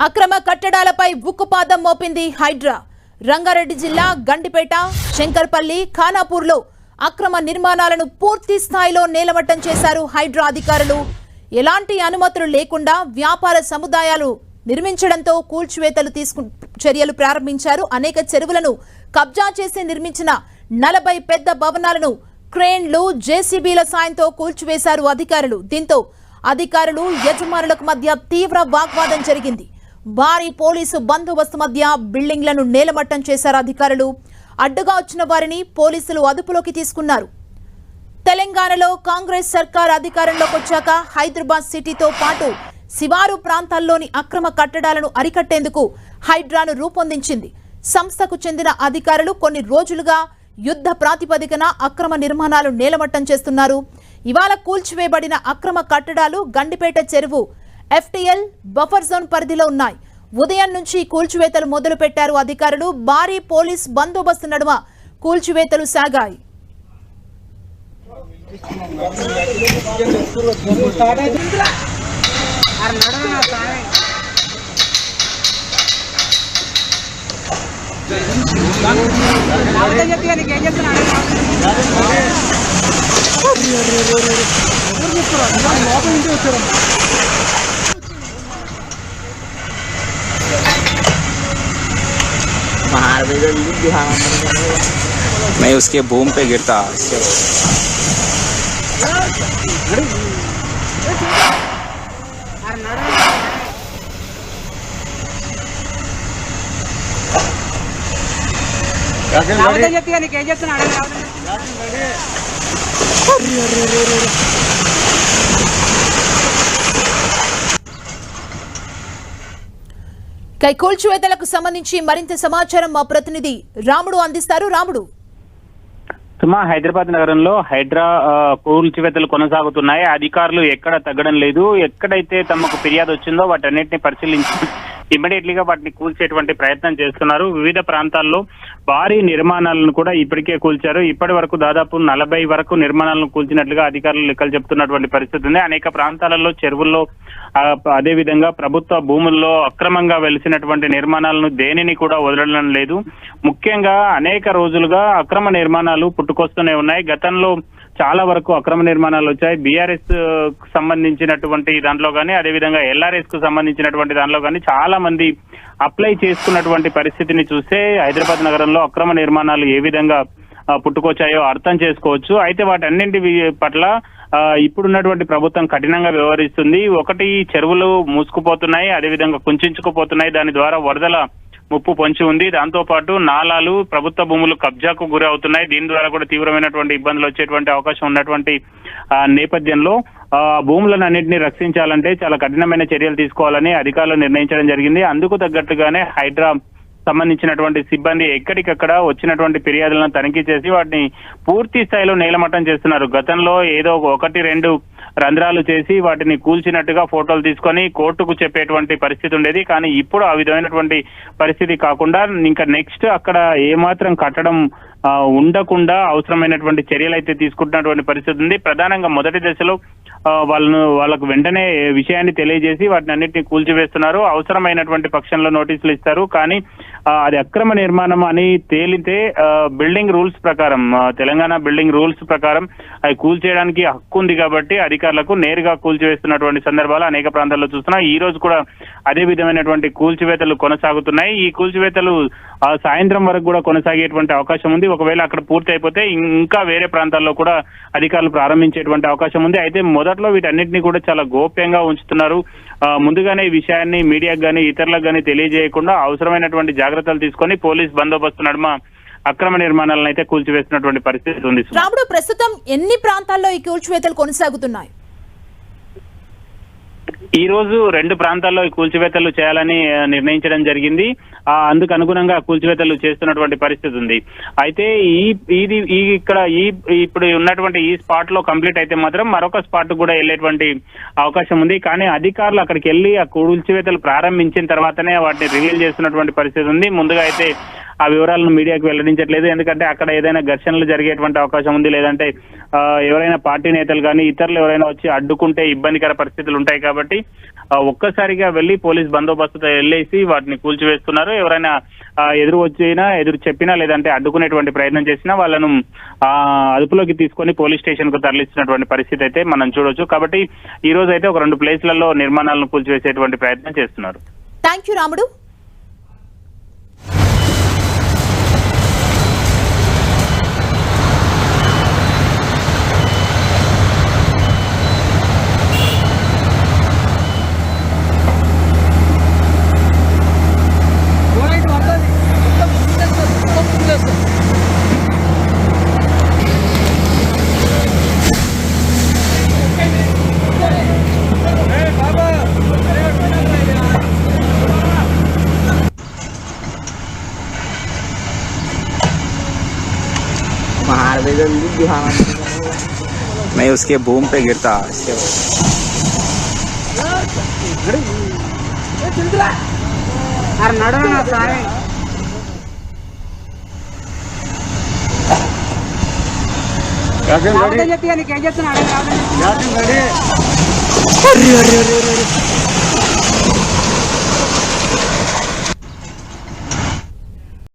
అక్రమ కట్టడాలపై ఉక్కుపాదం మోపింది హైడ్రా. రంగారెడ్డి జిల్లా గండిపేట, శంకర్పల్లి, ఖానాపూర్లో అక్రమ నిర్మాణాలను పూర్తి స్థాయిలో నేలమట్టం చేశారు హైడ్రా అధికారులు. ఎలాంటి అనుమతులు లేకుండా వ్యాపార సముదాయాలు నిర్మించడంతో కూల్చివేతలు చర్యలు ప్రారంభించారు. అనేక చెరువులను కబ్జా చేసి నిర్మించిన 40 పెద్ద భవనాలను క్రేన్లు, జేసీబీల సాయంతో కూల్చివేశారు అధికారులు. దీంతో అధికారులు, యజమానులకు మధ్య తీవ్ర వాగ్వాదం జరిగింది. భారీ పోలీసు బందోబస్తు మధ్య బిల్డింగ్లను నేలమట్టం చేశారు అధికారులు. అడ్డుగా వచ్చిన వారిని పోలీసులు అదుపులోకి తీసుకున్నారు. తెలంగాణలో కాంగ్రెస్ సర్కార్ అధికారంలోకి వచ్చాక హైదరాబాద్ సిటీతో పాటు శివారు ప్రాంతాల్లోని అక్రమ కట్టడాలను అరికట్టేందుకు హైడ్రాను రూపొందించింది. సంస్థకు చెందిన అధికారులు కొన్ని రోజులుగా యుద్ధ ప్రాతిపదికన అక్రమ నిర్మాణాలు నేలమట్టం చేస్తున్నారు. ఇవాళ కూల్చివేయబడిన అక్రమ కట్టడాలు గండిపేట చెరువు, FTL బఫర్ జోన్ పరిధిలో ఉన్నాయి. ఉదయం నుంచి కూల్చివేతలు మొదలు పెట్టారు అధికారులు. భారీ పోలీస్ బందోబస్తు నడుమ కూల్చివేతలు సాగాయి. मैं उसके बूम पे गिरता। కూల్చివేతలకు సంబంధించి మరింత సమాచారం మా ప్రతినిధి రాముడు అందిస్తారు. రాముడు, సుమా, హైదరాబాద్ నగరంలో హైడ్రా కూల్చివేతలు కొనసాగుతున్నాయి. అధికారులు ఎక్కడ తగ్గడం లేదు. ఎక్కడైతే తమకు ఫిర్యాదు వచ్చిందో వాటన్నిటిని పరిశీలించి ఇమ్మీడియట్లీగా వాటిని కూల్చేటువంటి ప్రయత్నం చేస్తున్నారు. వివిధ ప్రాంతాల్లో భారీ నిర్మాణాలను కూడా ఇప్పటికే కూల్చారు. ఇప్పటి వరకు దాదాపు 40 వరకు నిర్మాణాలను కూల్చినట్లుగా అధికారులు లెక్కలు చెప్తున్నటువంటి పరిస్థితి ఉంది. అనేక ప్రాంతాలలో చెరువుల్లో, అదేవిధంగా ప్రభుత్వ భూముల్లో అక్రమంగా వెలిసినటువంటి నిర్మాణాలను దేనిని కూడా వదలడం లేదు. ముఖ్యంగా అనేక రోజులుగా అక్రమ నిర్మాణాలు పుట్టుకొస్తూనే ఉన్నాయి. గతంలో చాలా వరకు అక్రమ నిర్మాణాలు వచ్చాయి. బీఆర్ఎస్ సంబంధించినటువంటి దాంట్లో కానీ, అదేవిధంగా LRS కు సంబంధించినటువంటి దాంట్లో కానీ చాలా మంది అప్లై చేసుకున్నటువంటి పరిస్థితిని చూస్తే హైదరాబాద్ నగరంలో అక్రమ నిర్మాణాలు ఏ విధంగా పుట్టుకొచ్చాయో అర్థం చేసుకోవచ్చు. అయితే వాటన్నింటి పట్ల ఇప్పుడున్నటువంటి ప్రభుత్వం కఠినంగా వ్యవహరిస్తుంది. ఒకటి, చెరువులు మూసుకుపోతున్నాయి, అదేవిధంగా కుంచుకుపోతున్నాయి. దాని ద్వారా వరదల ముప్పు పొంచి ఉంది. దాంతో పాటు నాలాలు, ప్రభుత్వ భూములు కబ్జాకు గురి అవుతున్నాయి. దీని ద్వారా కూడా తీవ్రమైనటువంటి ఇబ్బందులు వచ్చేటువంటి అవకాశం ఉన్నటువంటి నేపథ్యంలో భూములను అన్నింటినీ రక్షించాలంటే చాలా కఠినమైన చర్యలు తీసుకోవాలని అధికారులు నిర్ణయించడం జరిగింది. అందుకు తగ్గట్టుగానే హైడ్రా సంబంధించినటువంటి సిబ్బంది ఎక్కడికక్కడ వచ్చినటువంటి ఫిర్యాదులను తనిఖీ చేసి వాటిని పూర్తి స్థాయిలో నేలమట్టం చేస్తున్నారు. గతంలో ఏదో 1-2 రంధ్రాలు చేసి వాటిని కూల్చినట్టుగా ఫోటోలు తీసుకొని కోర్టుకు చెప్పేటువంటి పరిస్థితి ఉండేది. కానీ ఇప్పుడు ఆ విధమైనటువంటి పరిస్థితి కాకుండా ఇంకా నెక్స్ట్ అక్కడ ఏమాత్రం కట్టడం ఉండకుండా అవసరమైనటువంటి చర్యలు అయితే తీసుకుంటున్నటువంటి పరిస్థితి ఉంది. ప్రధానంగా మొదటి దశలో వాళ్ళకు వెంటనే విషయాన్ని తెలియజేసి వాటిని అన్నింటినీ కూల్చివేస్తున్నారు. అవసరమైనటువంటి పక్షంలో నోటీసులు ఇస్తారు. కానీ అది అక్రమ నిర్మాణం అని తేలితే బిల్డింగ్ రూల్స్ ప్రకారం, తెలంగాణ బిల్డింగ్ రూల్స్ ప్రకారం అవి కూల్చేయడానికి హక్కు ఉంది కాబట్టి అధికారులకు నేరుగా కూల్చివేస్తున్నటువంటి సందర్భాలు అనేక ప్రాంతాల్లో చూస్తున్నాం. ఈ రోజు కూడా అదే విధమైనటువంటి కూల్చివేతలు కొనసాగుతున్నాయి. ఈ కూల్చివేతలు సాయంత్రం వరకు కూడా కొనసాగేటువంటి అవకాశం ఉంది. ఒకవేళ అక్కడ పూర్తి అయిపోతే ఇంకా వేరే ప్రాంతాల్లో కూడా అధికారులు ప్రారంభించేటువంటి అవకాశం ఉంది. అయితే మొదట్లో వీటన్నిటిని కూడా చాలా గోప్యంగా ఉంచుతున్నారు. ముందుగానే ఈ విషయాన్ని మీడియాకు కానీ ఇతరులకు కానీ తెలియజేయకుండా అవసరమైనటువంటి జాగ్రత్తలు తీసుకొని పోలీస్ బందోబస్తు నడుమ అక్రమ నిర్మాణాలను అయితే కూల్చివేస్తున్నటువంటి పరిస్థితి ఉంది. రాముడు, ప్రస్తుతం ఎన్ని ప్రాంతాల్లో ఈ కూల్చివేతలు కొనసాగుతున్నాయి? ఈ రోజు 2 ప్రాంతాల్లో కూల్చివేతలు చేయాలని నిర్ణయించడం జరిగింది. అందుకు అనుగుణంగా కూల్చివేతలు చేస్తున్నటువంటి పరిస్థితి ఉంది. అయితే ఇప్పుడు ఉన్నటువంటి ఈ స్పాట్ లో కంప్లీట్ అయితే మాత్రం మరొక స్పాట్ కూడా వెళ్ళేటువంటి అవకాశం ఉంది. కానీ అధికారులు అక్కడికి వెళ్ళి ఆ కూల్చివేతలు ప్రారంభించిన తర్వాతనే వాటిని రివీల్ చేస్తున్నటువంటి పరిస్థితి ఉంది. ముందుగా అయితే ఆ వివరాలను మీడియాకు వెల్లడించట్లేదు. ఎందుకంటే అక్కడ ఏదైనా ఘర్షణలు జరిగేటువంటి అవకాశం ఉంది, లేదంటే ఎవరైనా పార్టీ నేతలు కానీ ఇతరులు ఎవరైనా వచ్చి అడ్డుకుంటే ఇబ్బందికర పరిస్థితులు ఉంటాయి. కాబట్టి ఒక్కసారిగా వెళ్లి పోలీస్ బందోబస్తుతో వెళ్ళేసి వాటిని కూల్చివేస్తున్నారు. ఎవరైనా ఎదురు వచ్చినా, ఎదురు చెప్పినా, లేదంటే అడ్డుకునేటువంటి ప్రయత్నం చేసినా వాళ్ళను అదుపులోకి తీసుకొని పోలీస్ స్టేషన్ కు తరలిస్తున్నటువంటి పరిస్థితి అయితే మనం చూడొచ్చు. కాబట్టి ఈ రోజు అయితే ఒక 2 ప్లేస్లలో నిర్మాణాలను కూల్చివేసేటువంటి ప్రయత్నం చేస్తున్నారు. థ్యాంక్ యూ రాముడు. मैं उसके बूम पे गिरता। చెప్తా